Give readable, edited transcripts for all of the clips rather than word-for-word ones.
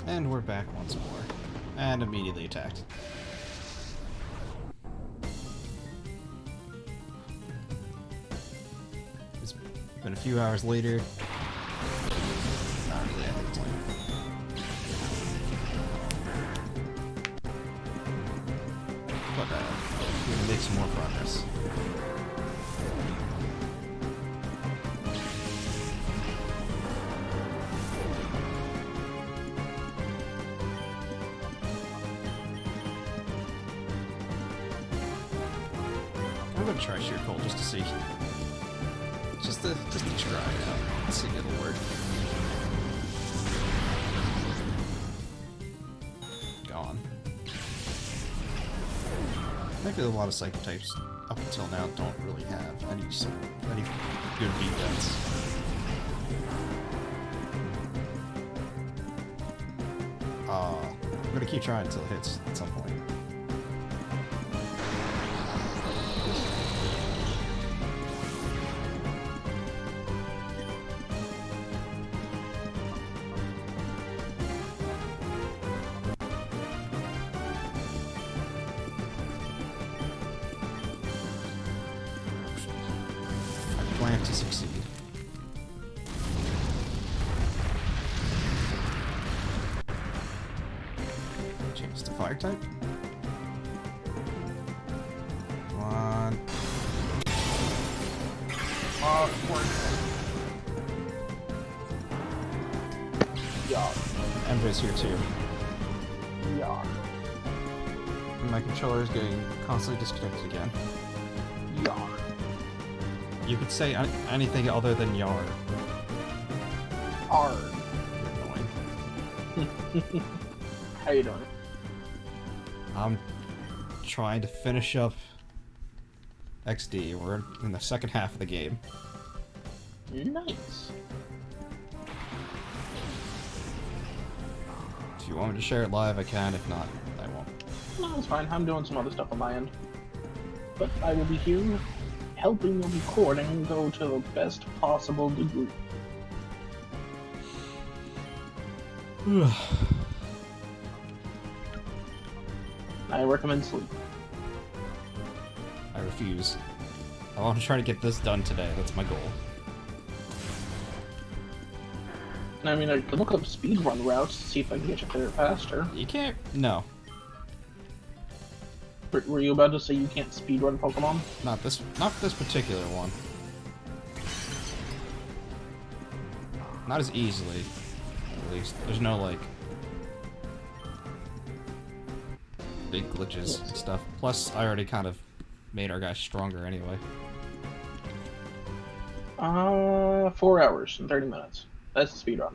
And we're back once more. And immediately attacked. It's been a few hours later. Not really, I think it's like... But, we're gonna make some more progress. I'm gonna try sheer cold just to see. Just to try it out. Let's see if it'll work. Gone. I think a lot of psychic types up until now don't really have any good defense. I'm gonna keep trying until it hits at some point. Plan to succeed. Change to fire type. Come on. Oh, Yeah. Embra's here too. Yeah. And my controller is getting constantly disconnected again. Yeah. You could say anything other than yar. Arg. You're annoying. How you doing? I'm trying to finish up XD. We're in the second half of the game. Nice. If you want me to share it live, I can. If not, I won't. No, it's fine. I'm doing some other stuff on my end. But I will be here helping the recording go to the best possible degree. I recommend sleep. I refuse. I want to try to get this done today. That's my goal. I mean, I could look up speedrun routes to see if I can get you there faster. You can't... No. Were you about to say you can't speedrun Pokemon? Not this particular one. Not as easily, at least. There's no, like, big glitches and stuff. Plus, I already kind of made our guy stronger anyway. 4 hours and 30 minutes. That's the speedrun.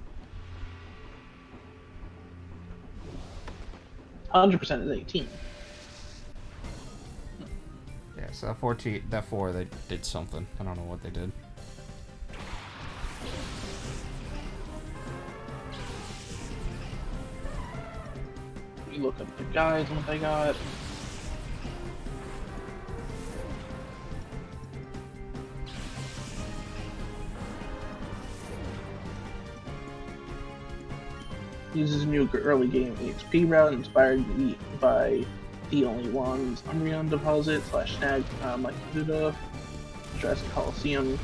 100% is 18. Yeah, so that 4, they did something. I don't know what they did. You look up the guys and what they got. Uses new early game EXP route inspired by the only ones Umbreon Deposit / Snag Makuda, Jurassic Coliseum.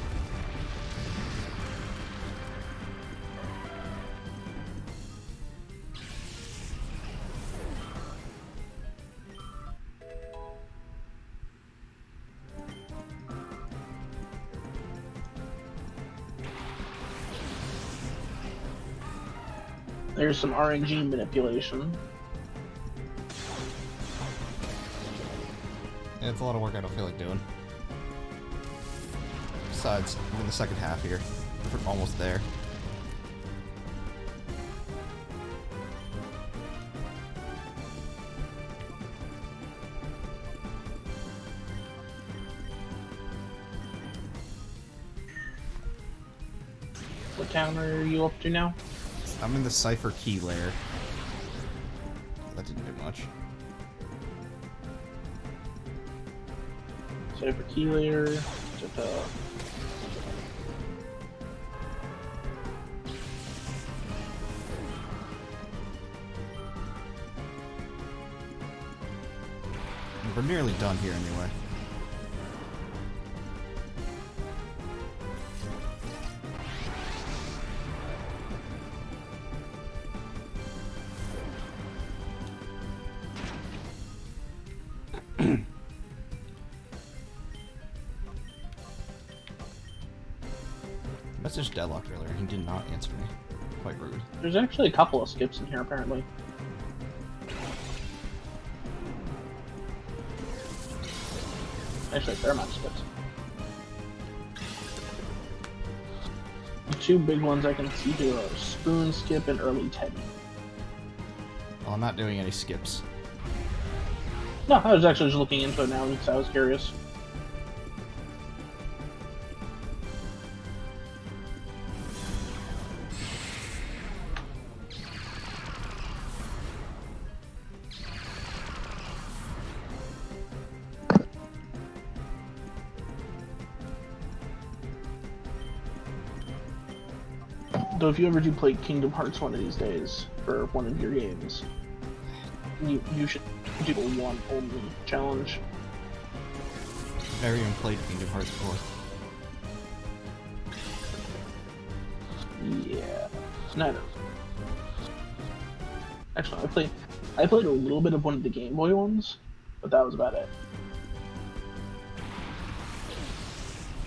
There's some RNG manipulation. Yeah, it's a lot of work I don't feel like doing. Besides, I'm in the second half here. We're almost there. What town are you up to now? I'm in the Cipher Key layer. That didn't do much. So for key layer, we're nearly done here anyway. Message deadlocked earlier. He did not answer me. Quite rude. There's actually a couple of skips in here, apparently. Actually, a fair amount of skips. The two big ones I can see here are Spoon Skip and Early Teddy. Well, I'm not doing any skips. No, I was actually just looking into it now because I was curious. Though if you ever do play Kingdom Hearts one of these days for one of your games, you should do a one only challenge. I've never even played Kingdom Hearts before. Yeah, neither. Actually, I played a little bit of one of the Game Boy ones, but that was about it.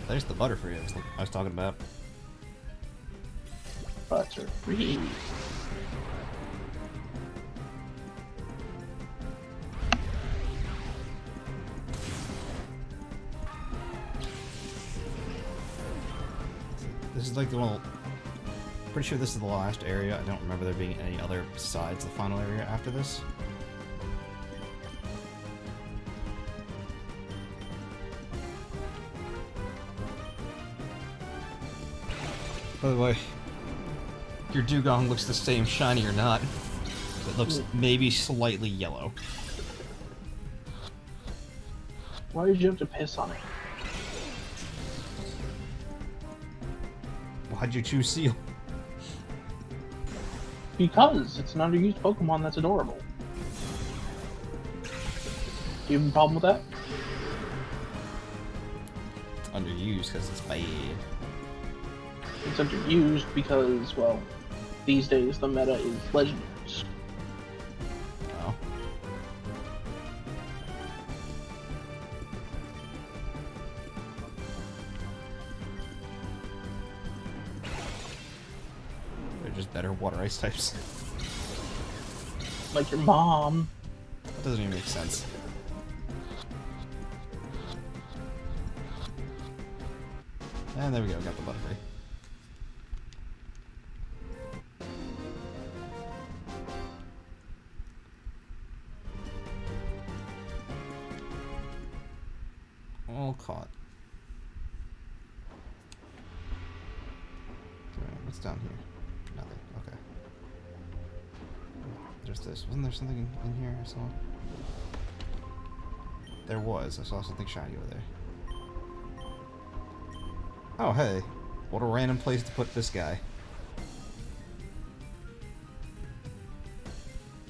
There's the Butterfree I was talking about. Butterfree. This is like the one. Pretty sure this is the last area. I don't remember there being any other besides the final area after this. By the way, your dugong looks the same, shiny or not. It looks maybe slightly yellow. Why did you have to piss on it? Why'd you choose Seal? Because it's an underused Pokemon that's adorable. Do you have a problem with that? It's underused because it's bad. It's underused because, well, these days the meta is legendaries. Oh. They're just better water ice types. Like your mom. That doesn't even make sense. And there we go, got the Butterfree. All caught. Okay, what's down here? Nothing. Okay. There's this. Wasn't there something in here I saw? There was. I saw something shiny over there. Oh, hey. What a random place to put this guy.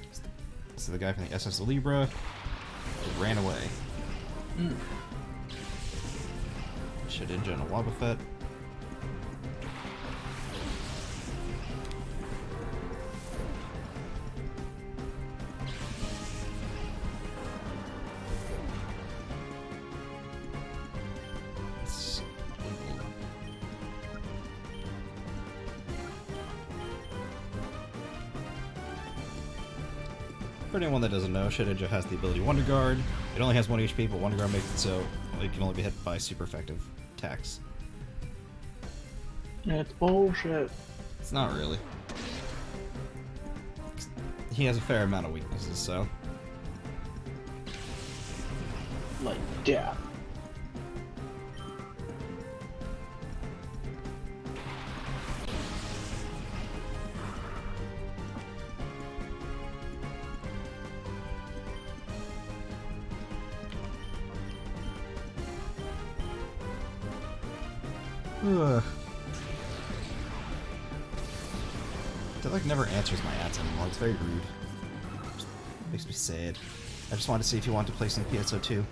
This is the guy from the SS Libra. He ran away. Shedinja and a Wobbuffet. For anyone that doesn't know, Shedinja has the ability Wonder Guard. It only has 1 HP, but Wonder Guard makes it so it can only be hit by super effective attacks. It's bullshit. It's not really. He has a fair amount of weaknesses, so. Like death. Ugh. That like never answers my ads anymore. It's very rude. Just makes me sad. I just wanted to see if he wanted to play some PSO2,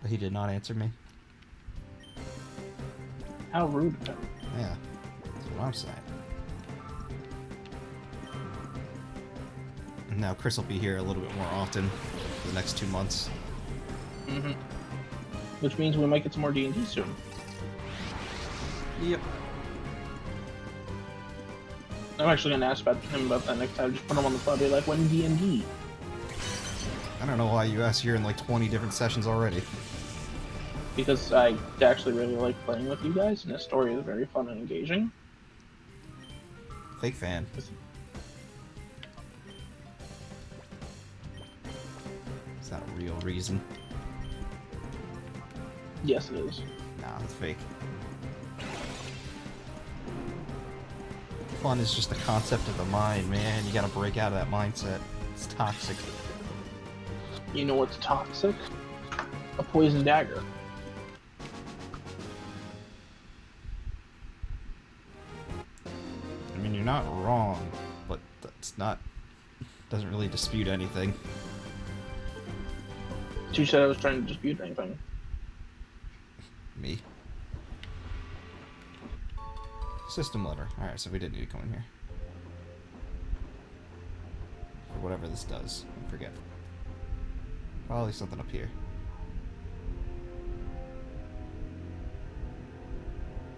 but he did not answer me. How rude of him. Yeah, that's what I'm saying. And now Chris will be here a little bit more often for the next 2 months. Mm-hmm. Which means we might get some more D&D soon. Yep. I'm actually gonna ask him about that next time. Just put him on the spot. Be like, when D&D? I don't know why you asked. You're in like 20 different sessions already. Because I actually really like playing with you guys, and the story is very fun and engaging. Fake fan. It's not a real reason. Yes, it is. Nah, it's fake. Fun is just the concept of the mind, man. You gotta break out of that mindset. It's toxic. You know what's toxic? A poison dagger. I mean, you're not wrong, but that's not... doesn't really dispute anything. You said I was trying to dispute anything. Me. System letter. Alright, so we didn't need to come in here. For whatever this does. I forget. Probably something up here.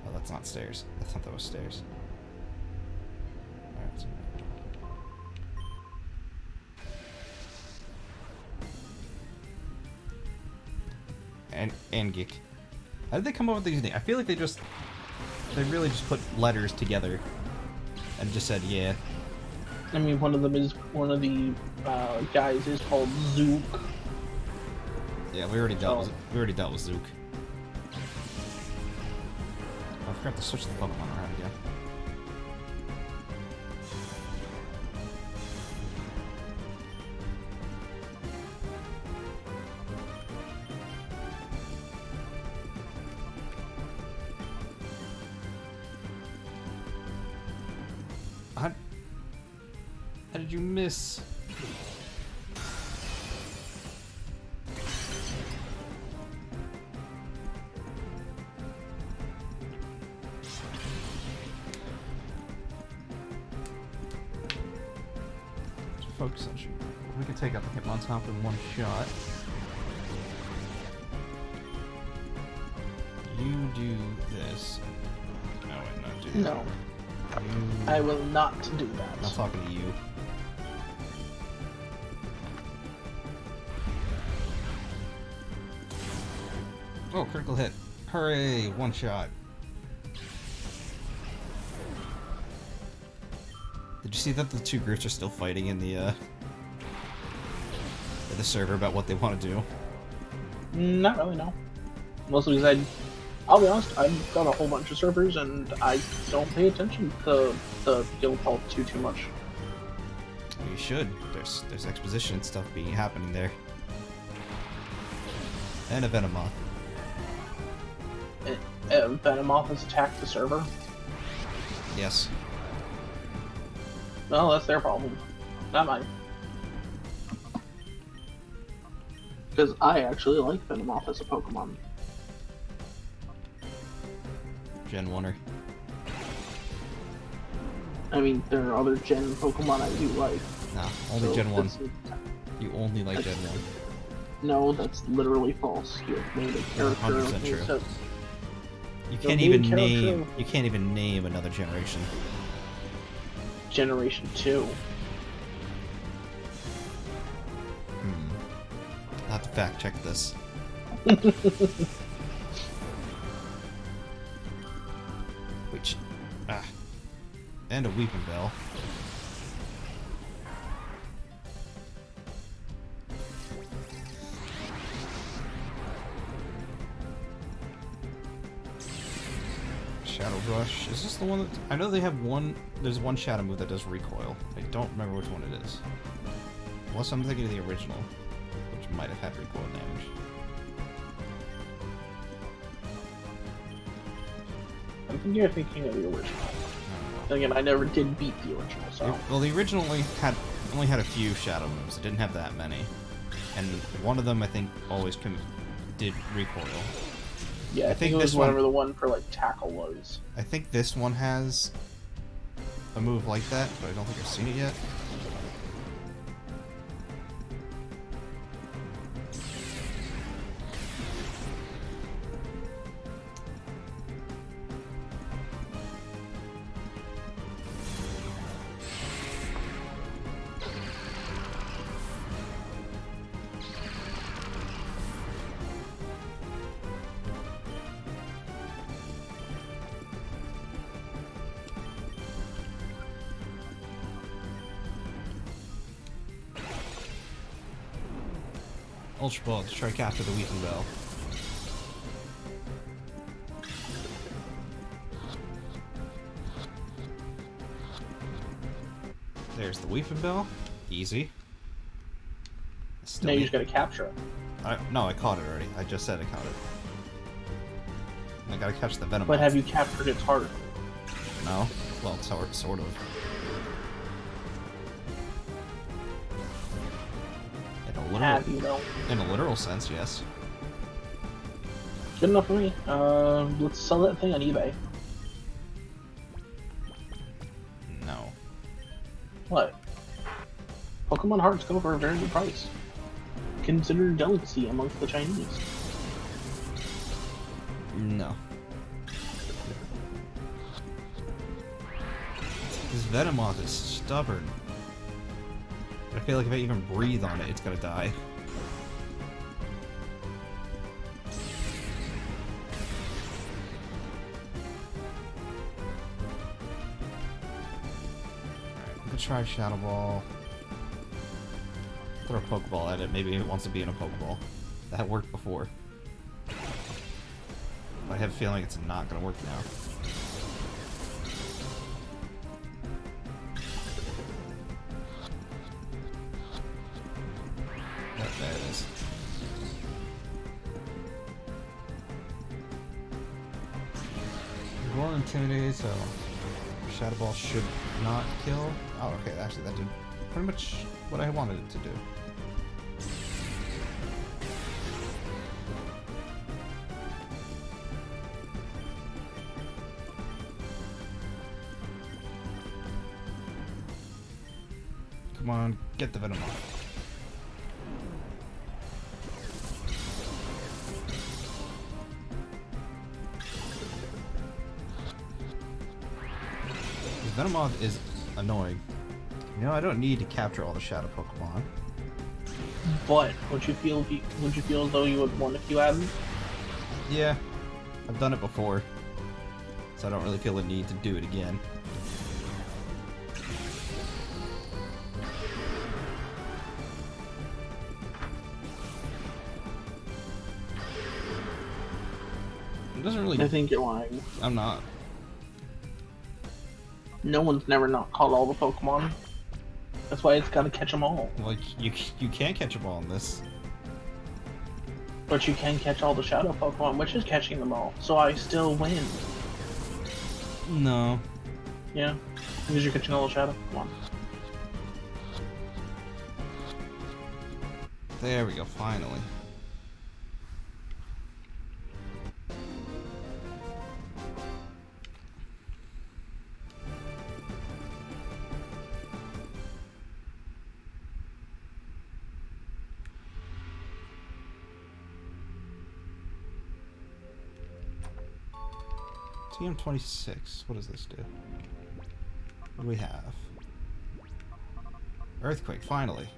Oh, that's not stairs. I thought that was stairs. Alright, so... And geek. How did they come up with these names? I feel like they really just put letters together and just said, yeah. I mean, one of the guys is called Zook. Yeah, we already dealt with Zook. I forgot to switch the Pokemon around again. How did you miss? Just focus on shooting. We can take out the Hitmontop in one shot. You do this. No, wait, not do that. No. I will not do that. I'm not talking to you. Oh, critical hit. Hooray, one shot. Did you see that the two groups are still fighting in the server about what they want to do? Not really, no. Mostly because I'll be honest, I've got a whole bunch of servers and I don't pay attention to the guild politics too much. You should. There's exposition and stuff happening there. And a Venomoth. Venomoth has attacked the server? Yes. Well, that's their problem. Not mine. Because I actually like Venomoth as a Pokemon. Gen 1er. I mean, there are other Gen Pokemon I do like. Nah, only So Gen 1. that's- You only like Gen 1. No, that's literally false. You have made a character 100% who true. says- You The can't main even character- name. You can't even name another generation. Generation 2. I'll have to fact check this. Which, and a Weeping Bell. Shadow Rush. Is this the one that... I know they have one... There's one Shadow move that does recoil. I don't remember which one it is. Unless I'm thinking of the original, which might have had recoil damage. I think you're thinking of the original. Again, I never did beat the original, so... Well, the original only had a few Shadow moves. It didn't have that many. and one of them I think always did recoil. Yeah, I think it was whatever the one for like tackle was. I think this one has a move like that, but I don't think I've seen it yet. Ultra Ball to strike after the Weeping Bell. There's the Weeping Bell. Easy. Now you just gotta capture it. No, I caught it already. I just said I caught it. I gotta catch the Venom. But have you captured its heart? No. Well, sort of. Have you though? In a literal sense, yes. Good enough for me. Let's sell that thing on eBay. No. What? Pokemon hearts go for a very good price. Considered a delicacy amongst the Chinese. No. This Venomoth is stubborn. I feel like if I even breathe on it, it's gonna die. Alright, I'm gonna try Shadow Ball. Throw a Pokeball at it. Maybe it wants to be in a Pokeball. That worked before. But I have a feeling it's not gonna work now. There it is. Roll Intimidate, so Shadow Ball should not kill. Oh, okay, actually that did pretty much what I wanted it to do. Come on, get the Venom off. Venomoth is annoying. You know, I don't need to capture all the Shadow Pokemon. But would you feel as though you would want if you hadn't? Yeah, I've done it before, so I don't really feel the need to do it again. It doesn't really. I think you're lying. I'm not. No one's never not caught all the Pokemon. That's why it's gotta catch them all. Like, you can't catch them all in this. But you can catch all the Shadow Pokemon, which is catching them all. So I still win. No. Yeah, because you're catching all the Shadow Pokemon. There we go, finally. TM26, what does this do? What do we have? Earthquake, finally.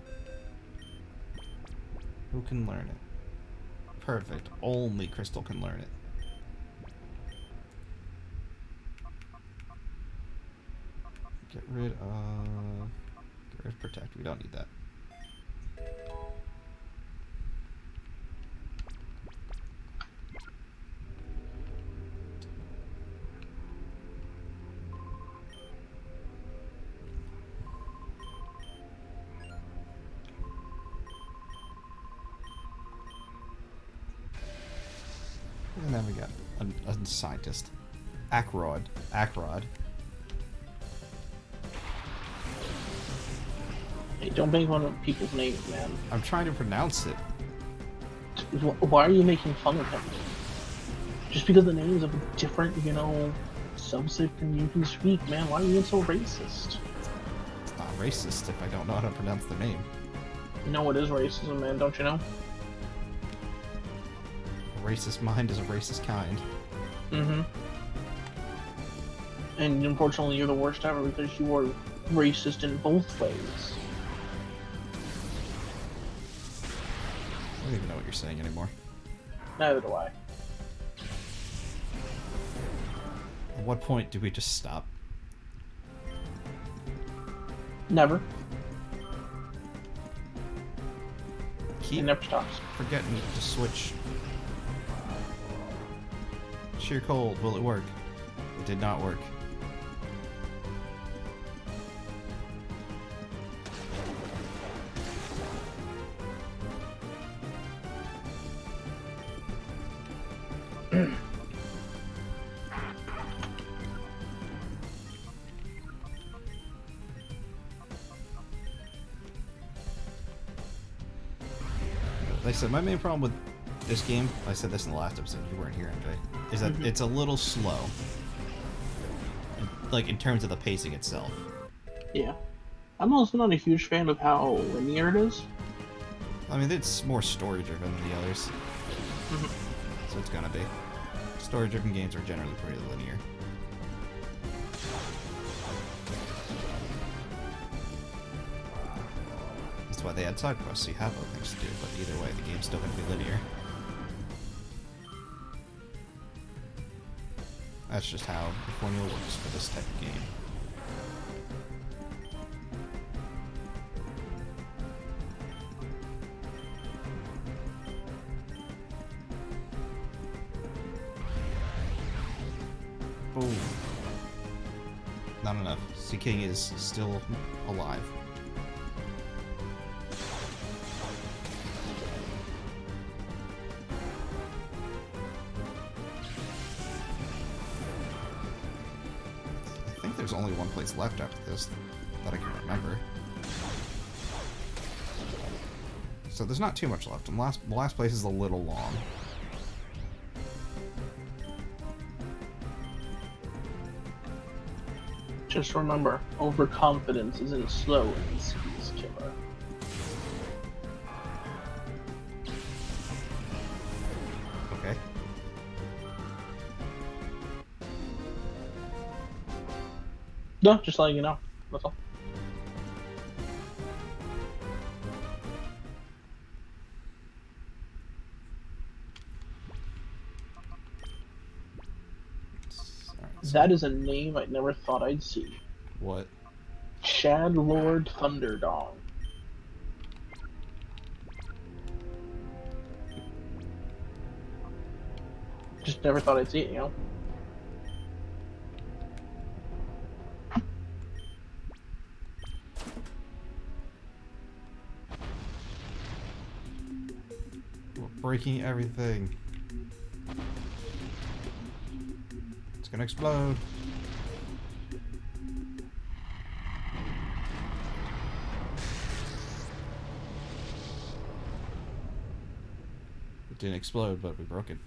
Who can learn it? Perfect, only Crystal can learn it. Get rid of Protect, we don't need that. And then we got a scientist. Akrod. Hey, don't make fun of people's names, man. I'm trying to pronounce it. Why are you making fun of him? Just because the names of a different, subset and you can speak, man. Why are you being so racist? It's not racist if I don't know how to pronounce the name. You know what is racism, man, don't you know? A racist mind is a racist kind. Mm-hmm. And unfortunately, you're the worst ever because you are racist in both ways. I don't even know what you're saying anymore. Neither do I. At what point do we just stop? Never. Keep It never stops. forgetting to switch. Sheer cold, will it work? It did not work. Like I said, my main problem with this game, I said this in the last episode, you weren't here, MJ, is that it's a little slow. Like, in terms of the pacing itself. Yeah. I'm also not a huge fan of how linear it is. I mean, it's more story-driven than the others. So it's gonna be. Story-driven games are generally pretty linear. That's why they add side quests, so you have other things to do, but either way, the game's still gonna be linear. That's just how the formula works for this type of game. Boom. Not enough. Sea King is still alive. I think there's only one place left after this that I can remember. So there's not too much left, and the last place is a little long. Just remember, overconfidence isn't slow in this killer. Okay. No, just letting you know. That's all. That is a name I never thought I'd see. What? Shad Lord Thunderdong. Just never thought I'd see it, We're breaking everything. It's gonna explode. It didn't explode, but we broke it.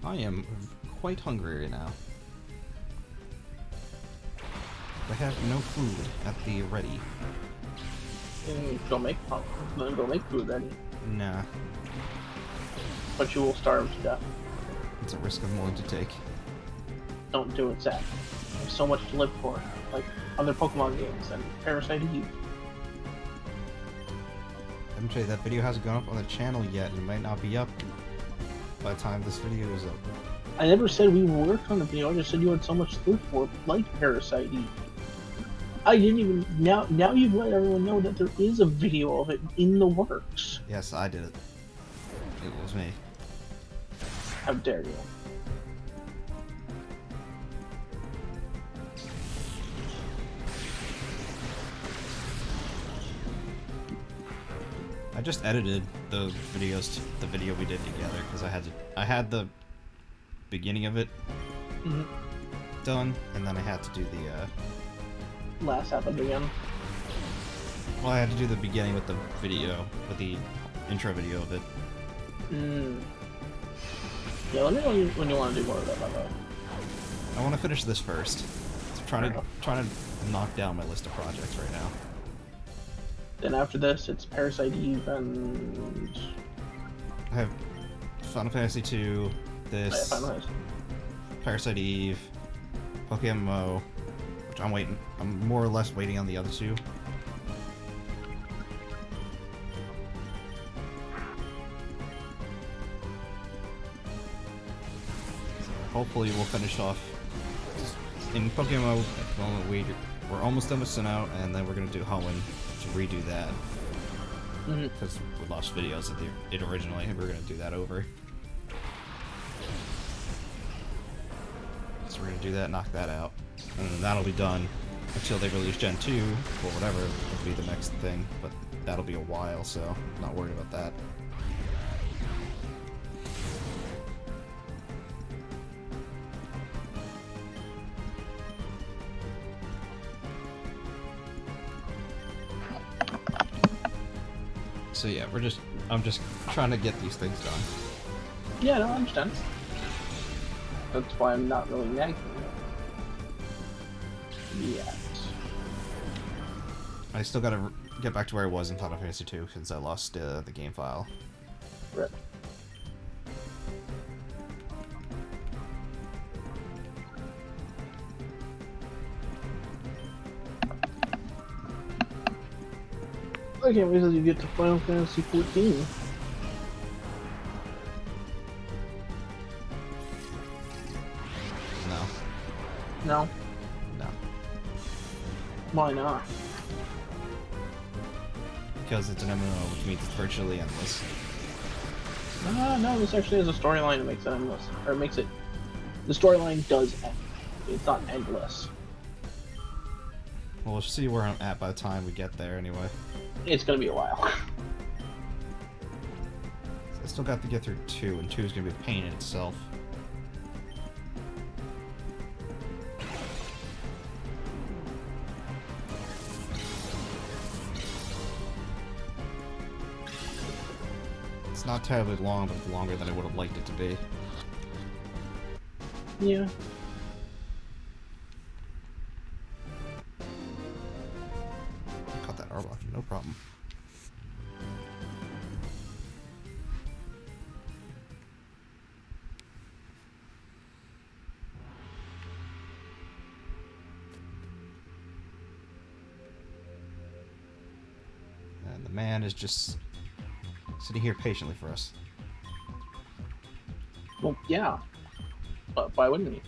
I am quite hungry right now. I have no food at the ready. Go make food ready. Nah, But you will starve to death. it's a risk I'm willing to take. Don't do it, Zach. There's so much to live for, like other Pokemon games and Parasite Eve. MJ, that video hasn't gone up on the channel yet, and it might not be up by the time this video is up. I never said we worked on the video, I just said you had so much to live for, like Parasite Eve. I didn't even... Now you've let everyone know that there is a video of it in the works. Yes, I did it. It was me. How dare you. just edited the videos, the video we did together, because I had the beginning of it done, and then I had to do the last happened again. well, I had to do the beginning with the video, with the intro video of it. Yeah, let me know when you want to do more of that, by the way. I want to finish this first. So trying to knock down my list of projects right now. Then after this, it's Parasite Eve and... I have Final Fantasy II, this, Parasite Eve, Pokemon, which I'm waiting. I'm more or less waiting on the other two. Hopefully we'll finish off in Pokemon. At the moment we're almost done with Sinnoh, and then we're gonna do Hoenn to redo that because we lost videos of it originally. And we're gonna do that over. So we're gonna do that, knock that out, and then that'll be done until they release Gen 2 or whatever will be the next thing. But that'll be a while, so I'm not worried about that. So yeah, I'm just trying to get these things done. Yeah, no, I understand. That's why I'm not really nagging you yet. I still gotta get back to where I was in Final Fantasy II since I lost the game file. Rip. I can't wait till you get to Final Fantasy 14. No. No? No. Why not? Because it's an MMO, which means it's virtually endless. No, this actually has a storyline that makes it endless. Or makes it... The storyline does end. It's not endless. Well, we'll see where I'm at by the time we get there anyway. It's gonna be a while. So I still got to get through 2, and 2 is gonna be a pain in itself. It's not terribly long, but it's longer than I would have liked it to be. Yeah. Cut that Arbok, no problem. And the man is just sitting here patiently for us. Well, yeah. But why wouldn't he?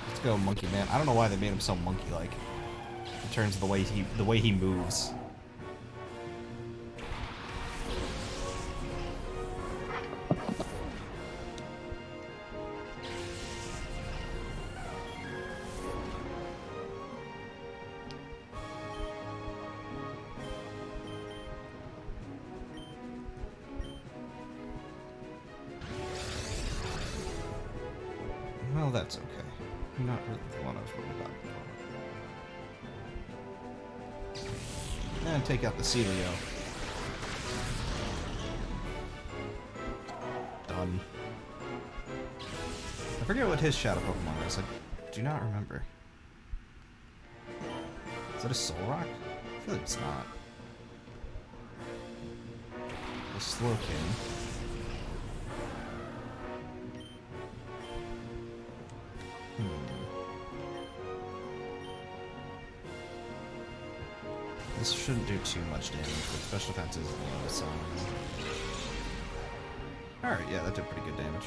Let's go, Monkey Man. I don't know why they made him so monkey-like in terms of the way he moves. Well, that's okay. Not really the one I was worried about. And take out the Celio. Done. I forget what his shadow Pokemon is. I do not remember. Is that a Soul Rock? I feel like it's not. A Slowking. This shouldn't do too much damage, but special defense is low, so... Alright, yeah, that did pretty good damage.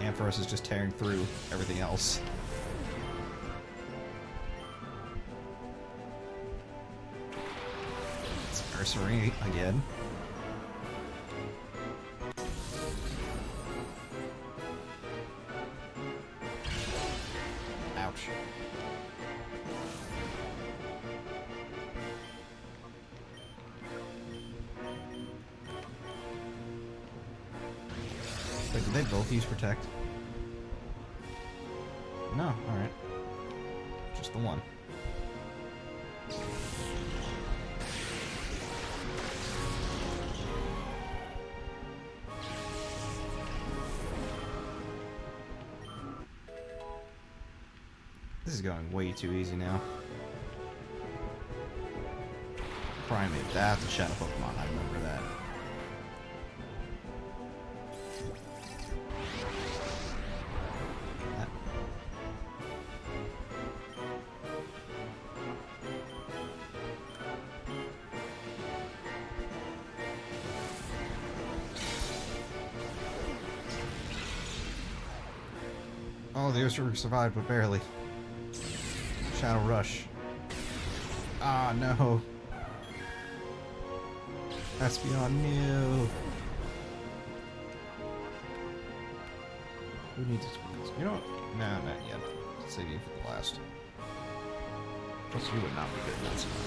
Ampharos is just tearing through everything else. Cursory again. Ouch. Wait, did they both use Protect? No, alright. Just the one. This is going way too easy now. Primate, that's a Shadow Pokemon, I remember that. Oh, the Ursaring survived, but barely. Shadow Rush. Ah, no. That's beyond new. Who needs to speak? You know what? Nah, not yet. Save you for the last. Plus, you would not be good in that scenario.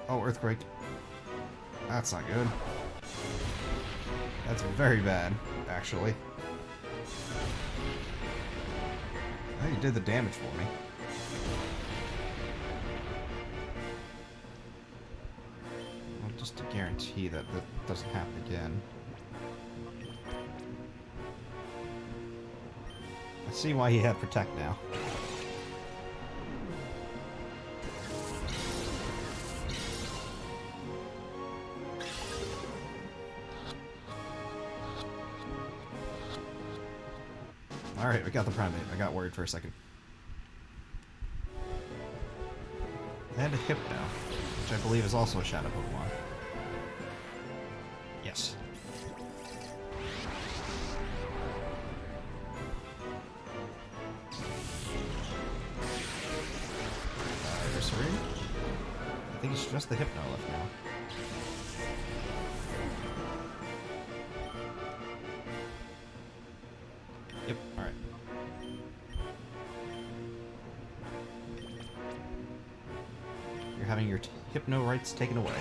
Oh, Earthquake. That's not good. That's very bad, actually. I think you did the damage for me. Well, just to guarantee that that doesn't happen again. I see why he had Protect now. Alright, we got the Primate. I got worried for a second. And a Hypno, which I believe is also a Shadow Pokemon. Yes. Cursory? I think it's just the Hypno left now. Yep, alright. You're having your Hypno rights taken away.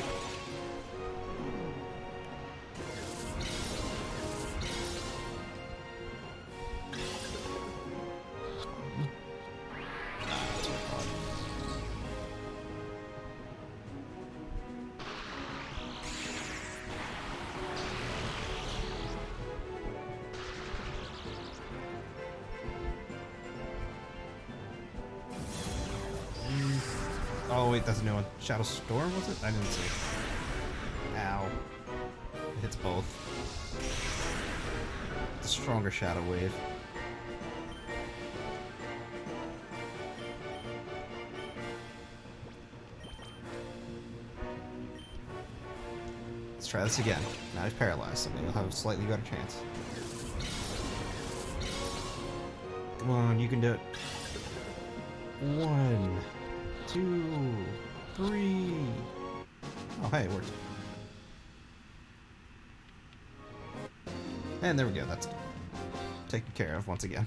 That's what I thought. Oh wait, that's a new one. Shadow Storm, was it? I didn't see. Ow. It hits both. The stronger Shadow Wave. Let's try this again. Now he's paralyzed, so maybe he'll have a slightly better chance. Come on, you can do it. 1, 2, 3. Oh, hey, it worked. And there we go, that's taken care of once again.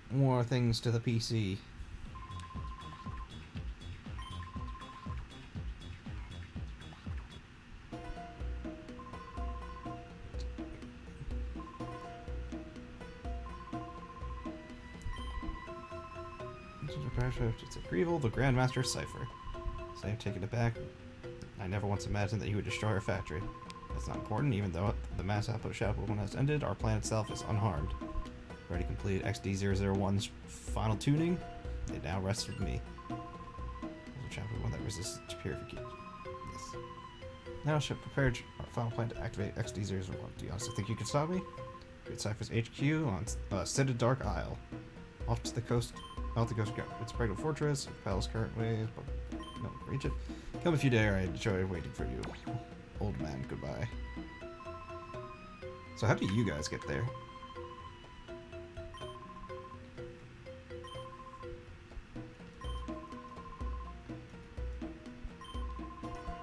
More things to the PC. It's a Greevil, the Grandmaster Cipher. So I've taken it back. I never once imagined that he would destroy our factory. That's not important, even though the mass output of Shadow Pokemon has ended, our plan itself is unharmed. Already completed XD001's final tuning. It now rests with me. There's a Shadow Pokemon that resists purification. Yes. Now ship prepared our final plan to activate XD001. Do you honestly think you can stop me? Great Cypher's HQ on Citad Dark Isle. Off to the coast I'll have to go scout its pregnant fortress, palace current ways, but no, reach it. Come if you dare, I enjoy waiting for you. Old man, goodbye. So how do you guys get there?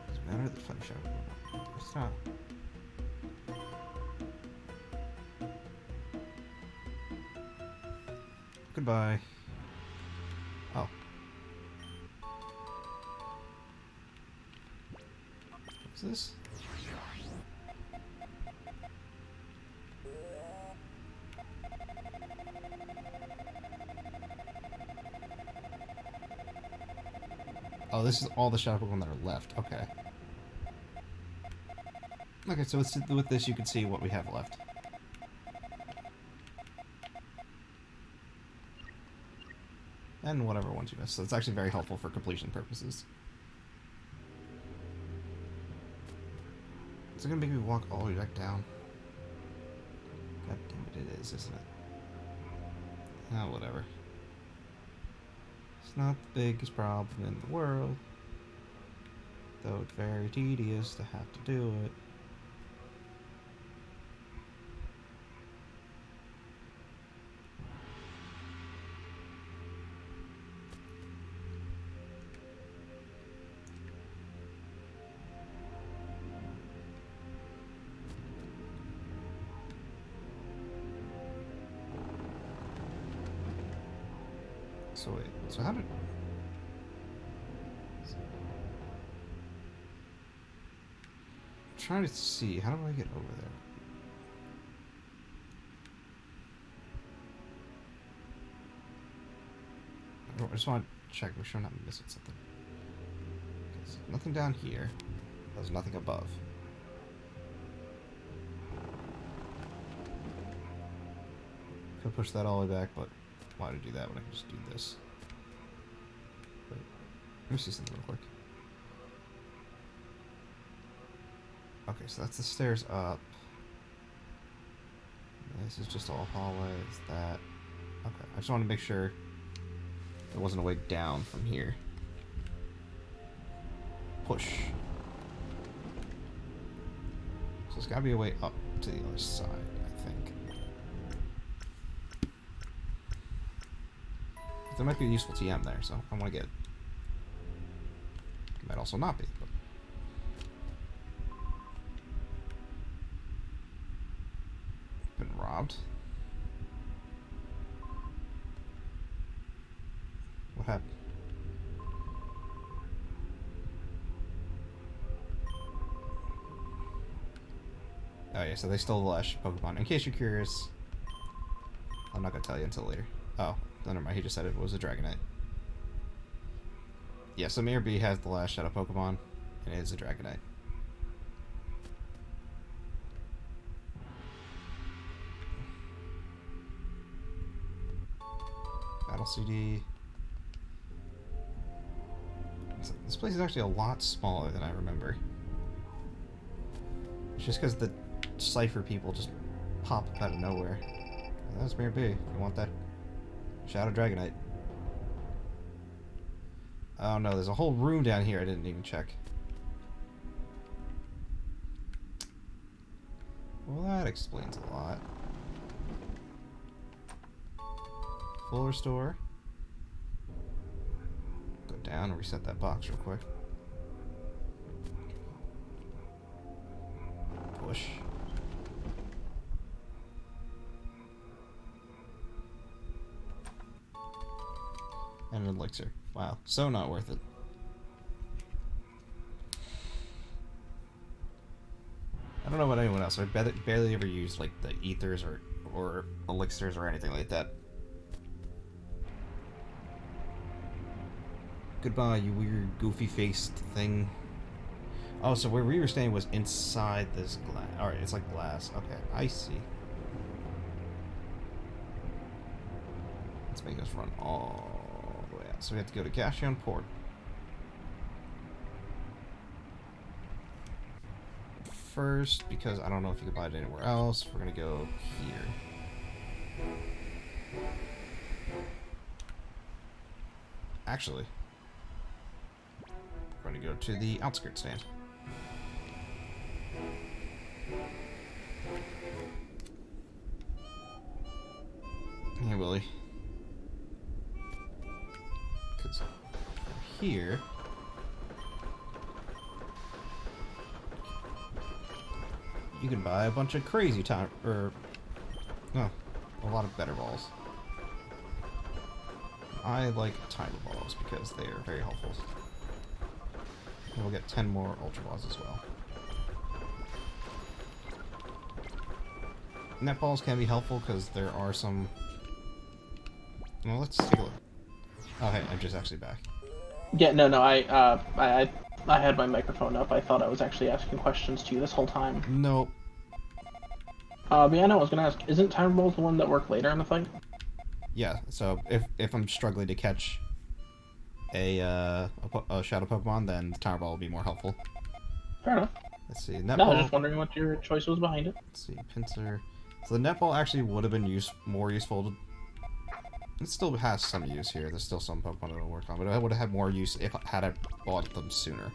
Doesn't matter, the funny show. It's not. Goodbye. Oh. What's this? Oh, this is all the shadow Pokemon that are left. Okay. Okay, so with this you can see what we have left. And whatever ones you missed. So it's actually very helpful for completion purposes. Is it gonna make me walk all the way back down? God damn it, it is, isn't it? Ah, whatever. It's not the biggest problem in the world. Though it's very tedious to have to do it. So wait, so how did... I'm trying to see, how do I get over there? I just want to check, make sure I'm not missing something. There's nothing down here. There's nothing above. Could push that all the way back, but why to do that when I can just do this? Wait, let me see something real quick. Okay, so that's the stairs up. This is just all hallways. That. Okay, I just want to make sure there wasn't a way down from here. Push. So there's gotta be a way up to the other side, I think. There might be a useful TM there, so I want to get it. It might also not be, but... Been robbed. What happened? Oh yeah, so they stole the last Pokemon. In case you're curious, I'm not gonna tell you until later. Oh, never mind, he just said it was a Dragonite. Yeah, so Mayor B has the last Shadow Pokemon, and it is a Dragonite. Battle CD. This place is actually a lot smaller than I remember. It's just because the Cypher people just pop up out of nowhere. That's Mayor B. You want that Shadow Dragonite. Oh no, there's a whole room down here I didn't even check. Well, that explains a lot. Full restore. Go down and reset that box real quick. Push. And an elixir. Wow, so not worth it. I don't know about anyone else. I barely ever used like the ethers or elixirs or anything like that. Goodbye, you weird, goofy-faced thing. Oh, so where we were staying was inside this glass. Alright, it's like glass. Okay, I see. Let's make us run all the way out. So we have to go to Gashion Port. First, because I don't know if you can buy it anywhere else, we're gonna go here. Actually, we're going to go to the outskirts stand. Hey, Willie. Because here... you can buy a bunch of crazy time... no, a lot of better balls. I like timer balls because they are very helpful. And we'll get 10 more ultra balls as well. Net balls can be helpful because there are some... well, let's take a look. Oh, hey, I'm just actually back. Yeah, no, I had my microphone up. I thought I was actually asking questions to you this whole time. Nope. But yeah, no, I was gonna ask, isn't Timer Balls the one that work later in the fight? Yeah, so if I'm struggling to catch a shadow Pokemon, then the Timer Ball will be more helpful. Fair enough. Let's see, Net No, I Ball... was just wondering what your choice was behind it. let's see, Pinsir... so the Net Ball actually would have been more useful to... it still has some use here. There's still some Pokemon it'll work on, but it would have had more use if had I bought them sooner.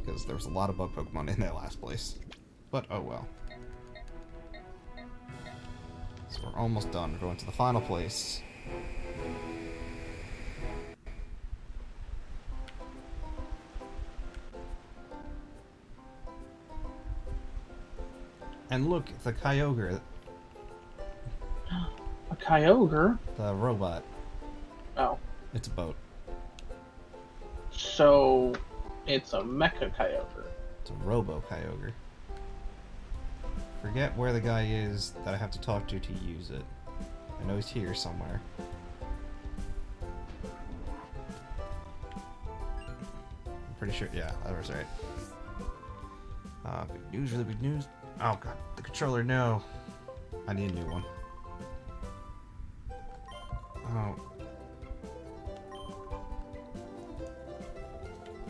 Because there was a lot of bug Pokemon in that last place. But oh well. So we're almost done. We're going to the final place. And look, the Kyogre. A Kyogre? The robot. Oh. It's a boat. So, it's a Mecha Kyogre. It's a Robo Kyogre. Forget where the guy is that I have to talk to use it. I know he's here somewhere. I'm pretty sure, yeah, that was right. Big news, really big news. Oh god, the controller, no. I need a new one. Oh.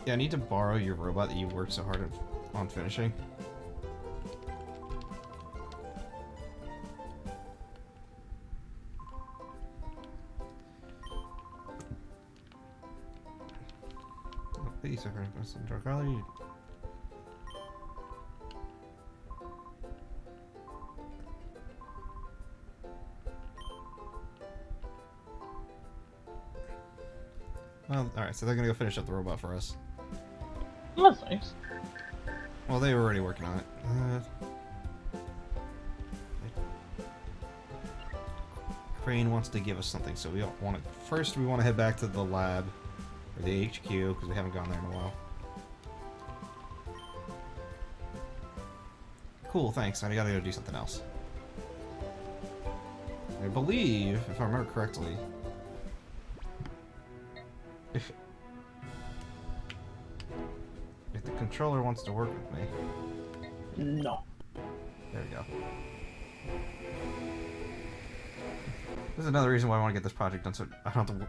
Yeah, I need to borrow your robot that you worked so hard on finishing. Please, I heard some dark alley. Well, alright, so they're gonna go finish up the robot for us. Well, that's nice. Well, they were already working on it. Crane wants to give us something, so we want to... first, we want to head back to the lab, or the HQ, because we haven't gone there in a while. Cool, thanks. I gotta go do something else. I believe, if I remember correctly, if the controller wants to work with me... No. There we go. This is another reason why I want to get this project done, so I don't have to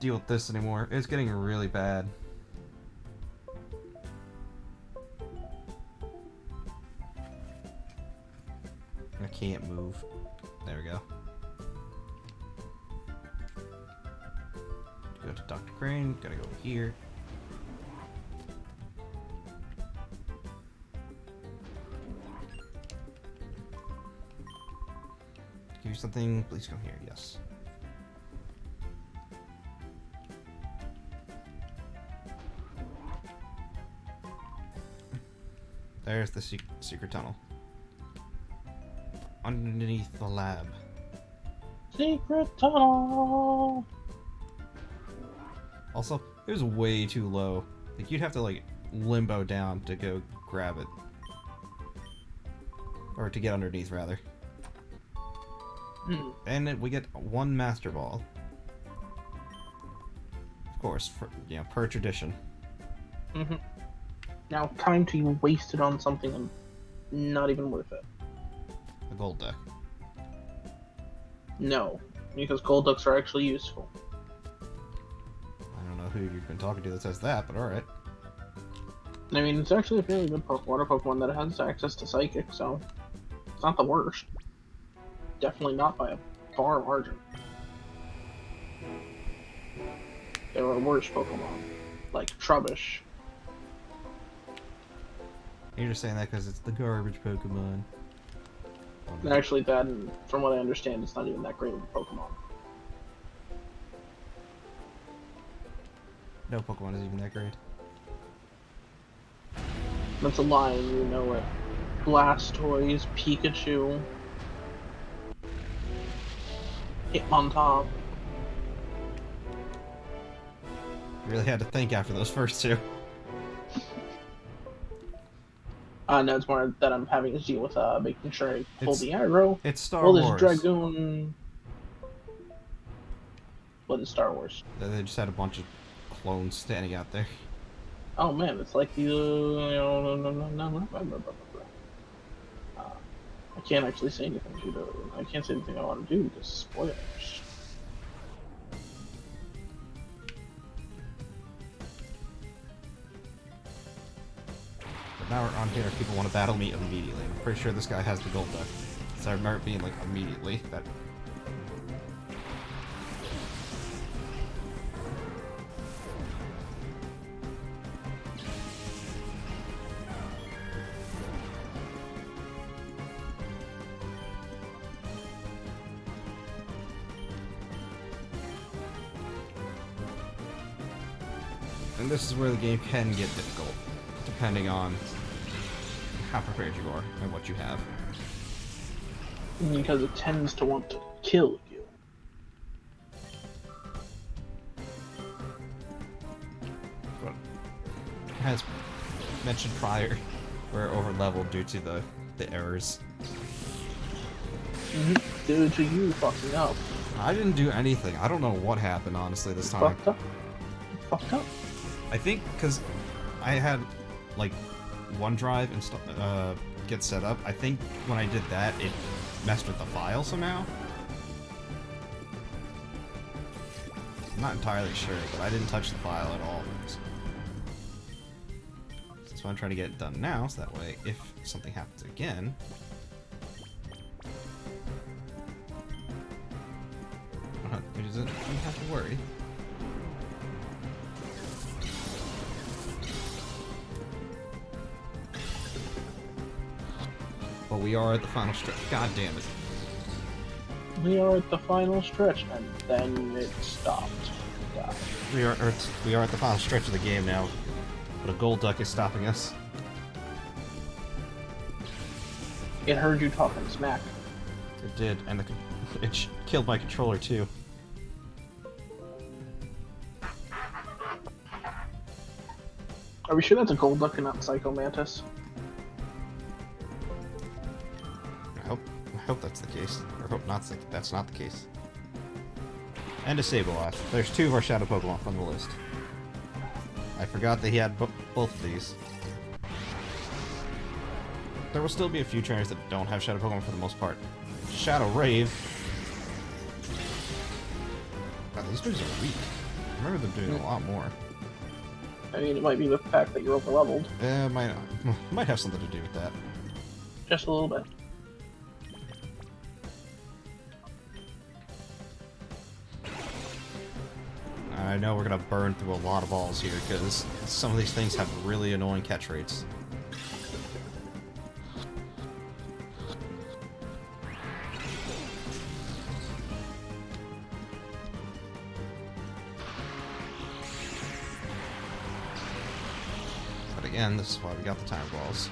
deal with this anymore. It's getting really bad. I can't move. There we go. Go to Dr. Crane, gotta go here. Give you something, please come here, yes. There's the secret tunnel. Underneath the lab. Secret tunnel! Also, it was way too low. Like, you'd have to, like, limbo down to go grab it. Or to get underneath, rather. And we get one Master Ball. Of course, for, you know, per tradition. Now, time to waste it on something not even worth it. A gold deck. No, because gold ducks are actually useful. I don't know who you've been talking to that says that, but alright. I mean, it's actually a fairly good water Pokemon that has access to Psychic, so it's not the worst. Definitely not by a far margin. There are worse Pokemon, like Trubbish. You're just saying that because it's the garbage Pokemon. And actually, that, from what I understand, it's not even that great of a Pokemon. No Pokemon is even that great. That's a lie, and you know it. Blastoise, Pikachu, Hitmontop. You really had to think after those first two. No, it's more that I'm having to deal with making sure I pull the aggro. It's Star Well, Wars. this Dragoon. What is Star Wars? They just had a bunch of clones standing out there. Oh man, it's like the. I can't actually say anything due to. I can't say anything I want to do because spoilers. But now we're on here, people want to battle me immediately. I'm pretty sure this guy has the gold duck. So I remember it being like immediately that. And this is where the game can get difficult, depending on how prepared you are and what you have. Because it tends to want to kill you. But as mentioned prior, we're over leveled due to the errors. Due to you fucking up. I didn't do anything. I don't know what happened, honestly, this time. Fucked up. Fucked up. I think because I had like OneDrive get set up. I think when I did that, it messed with the file somehow. I'm not entirely sure, but I didn't touch the file at all. So that's why I'm trying to get it done now, so that way, if something happens again, you don't have to worry. But we are at the final stretch. God damn it. We are at the final stretch, and then it stopped. God. We are at the final stretch of the game now, but a gold duck is stopping us. It heard you talking smack. It did, and it killed my controller too. Are we sure that's a gold duck and not Psycho Mantis? I hope that's the case, or hope that's not the case. And a Sableye. There's two of our Shadow Pokemon from the list. I forgot that he had both of these. There will still be a few trainers that don't have Shadow Pokemon for the most part. Shadow Rave. God, these moves are weak. I remember them doing a lot more. I mean, it might be the fact that you're over-leveled. Might have something to do with that. Just a little bit. I know we're gonna burn through a lot of balls here, because some of these things have really annoying catch rates. But again, this is why we got the time balls.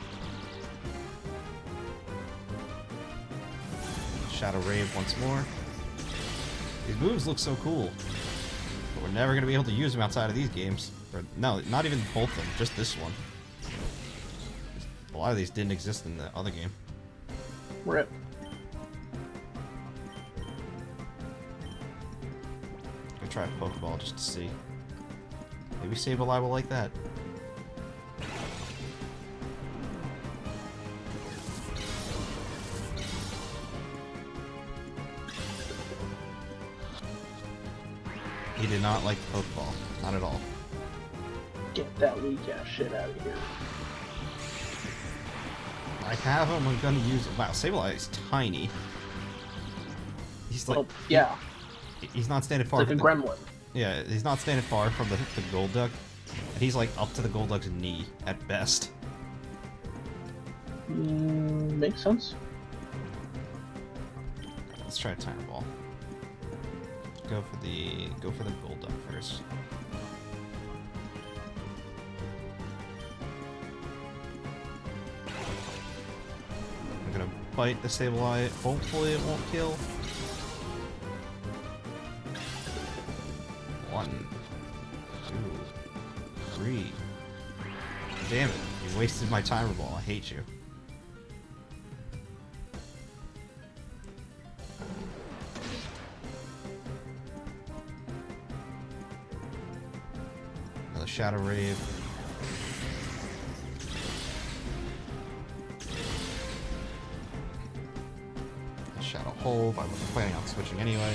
Shadow Rave once more. These moves look so cool. But we're never going to be able to use them outside of these games. Or, no, not even both of them, just this one. A lot of these didn't exist in the other game. Rip. I'm gonna try a Pokeball just to see. Maybe Sableye will like that. He did not like the Pokeball. Not at all. Get that weak ass shit out of here. I have him, I'm gonna use it. Wow, Sableye is tiny. He's like... Well, yeah. He's not standing far. It's like a gremlin. Yeah, he's not standing far from the gold duck. And he's like up to the gold duck's knee at best. Makes sense. Let's try a timer ball. Go for the gold duck first. I'm gonna bite the stabilize. Hopefully it won't kill. 1, 2, 3. Damn it! You wasted my timer ball. I hate you. Another Shadow Rave. A Shadow Hold. I wasn't planning on switching anyway.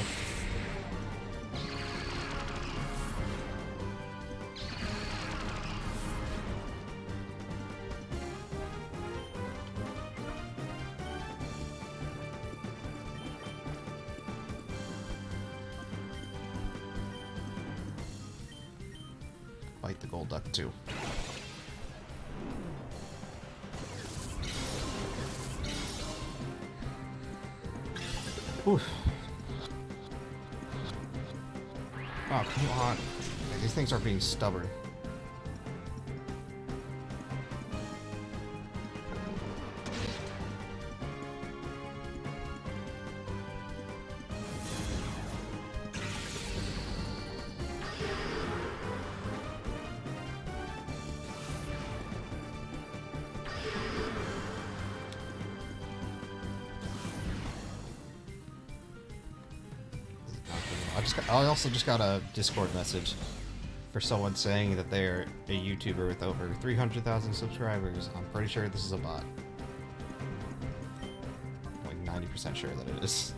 Fight the gold duck too. Oof. Oh, come on. These things are being stubborn. I also just got a Discord message for someone saying that they're a YouTuber with over 300,000 subscribers. I'm pretty sure this is a bot. I'm like 90% sure that it is.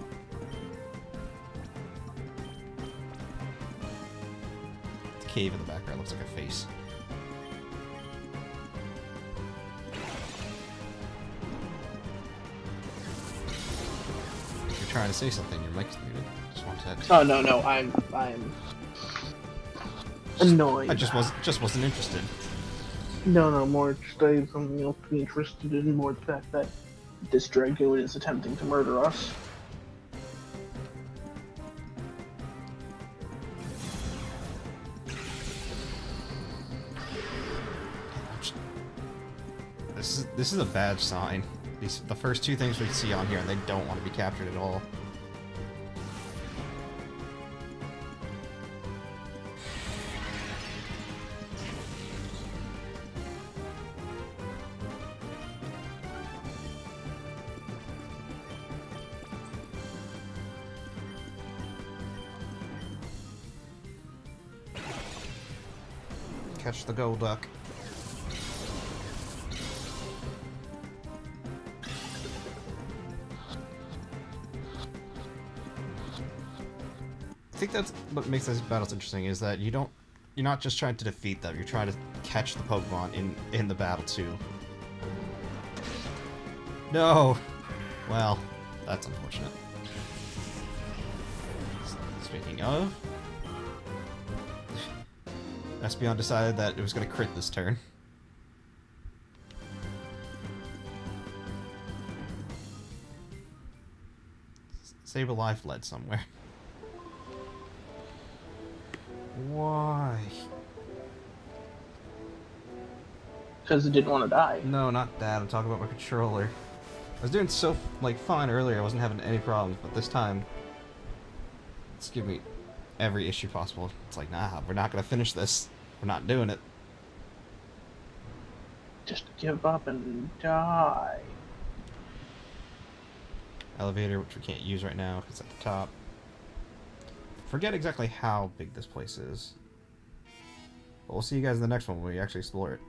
The cave in the background looks like a face. If you're trying to say something, your mic's muted. Oh no, I'm annoyed. I just wasn't interested. No, more just I have something else to be interested in, more the fact that this Dragoon is attempting to murder us. This is a bad sign. The first two things we see on here, and they don't want to be captured at all. Catch the gold duck. I think that's what makes these battles interesting, is that you're not just trying to defeat them, you're trying to catch the Pokemon in the battle too. No! Well, that's unfortunate. Speaking of, Espeon decided that it was going to crit this turn. Sableye fled somewhere. Why? Because it didn't want to die. No, not that. I'm talking about my controller. I was doing so, fine earlier. I wasn't having any problems, but this time, it's giving me every issue possible. It's like, nah, we're not going to finish this. We're not doing it. Just give up and die. Elevator, which we can't use right now because it's at the top. Forget exactly how big this place is. But we'll see you guys in the next one when we actually explore it.